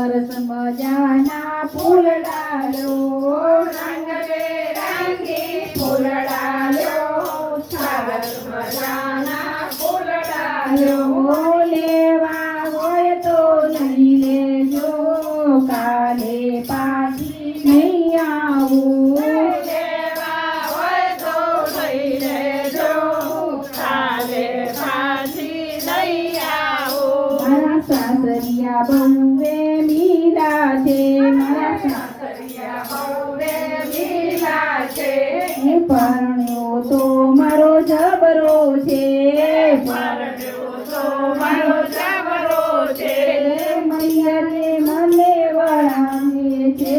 સરસ મજાના ફૂલડાલો રંગ એ પરણ્યો તો મારો જબરો છે, પરણ્યો તો મારો જબરો છે, મૈયા રે મને વળાવે છે,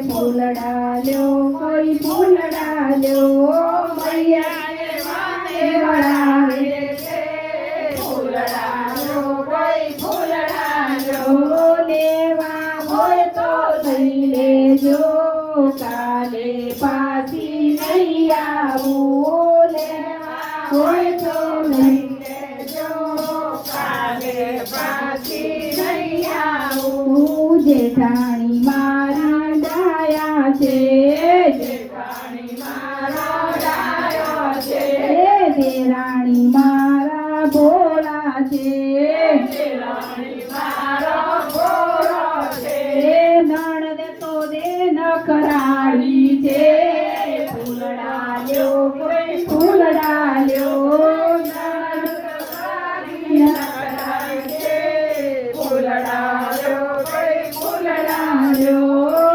ફૂલડા લ્યો કોઈ ફૂલડા લ્યો, મૈયા મને વળાવે છે, ફૂલડા લ્યો કોઈ ફૂલડા લ્યો, લેવા હોય તો લઈ લેજો, કાલે પાછી નહીં આવું, લેવા હોય તો લઈ લેજો, કાલે પાછી નહીં આવું, જેઠાણી મારા ડાયા છે, જેઠાણી મારો ડાયો છે, દેરાણી મારા ભોળા છે, દેરાણી મારો ભોળો છે, નણદ તો દે નખરાળી છે, ફૂલડા લ્યો કોઈ ફૂલડા લ્યો, નણદ નખરાળી છે, ફૂલડા લ્યો કોઈ ફૂલડા લ્યો,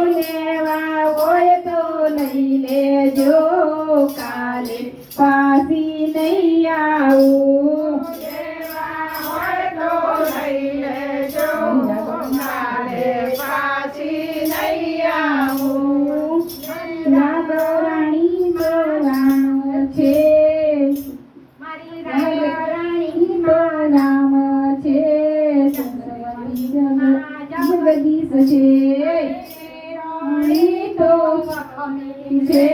લેવા હોય તો લઈ લેજો, કાલે પાછી નહીં આવું, લેવા હોય તો લઈ લેજો, કાલે પાછી નહીં આવું, રાણી રામ છે, મારી રાણી નામ છે, જગદીશ છે, રાણી તો છે,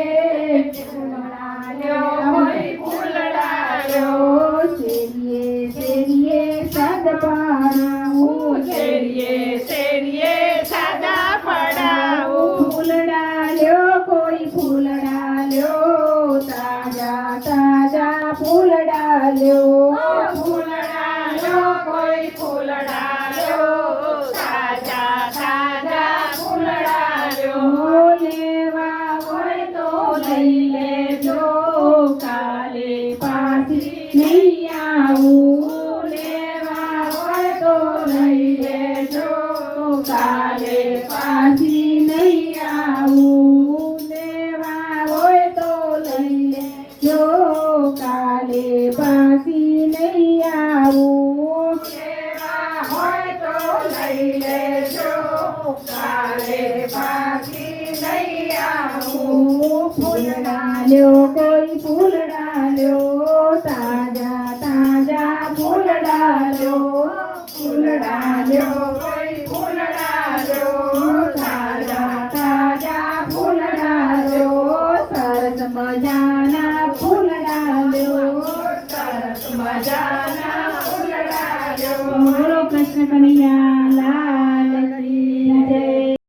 કોઈ ફૂલડા લ્યો, શેરીએ શેરીએ સદ પાડું, શેરીએ શેરીએ સાદા પડાવું, ફૂલડા લ્યો કોઈ ફૂલડા લ્યો, તાજા તાજા ફૂલડા લ્યો, ફૂલડા લ્યો કોઈ ફૂલડા લ્યો, તાજા તાજા ફૂલડા લ્યો, લેવા હોય તો લઈ લેજો, કાલે પાછી નહીં આવું, લેવા હોય તો લઈ લેજો, કાલે પાછી નહીં આવું, લેવા હોય તો લઈ લેજો, કાલે પાછી નહીં આવું, લેવા હોય તો લઈ લેજો, કાલે પાછી નહીં આવું, ફૂલડા લ્યો કોઈ ફૂલડા લ્યો, તાજા તાજા ફૂલડા લ્યો, ફૂલડા લ્યો કોઈ ફૂલડા લ્યો, તાજા તાજા ફૂલડા લ્યો, સરસ મજાના ફૂલડા લ્યો, સરસ મજાના ફૂલડા લ્યો, બોલો કૃષ્ણ કનૈયા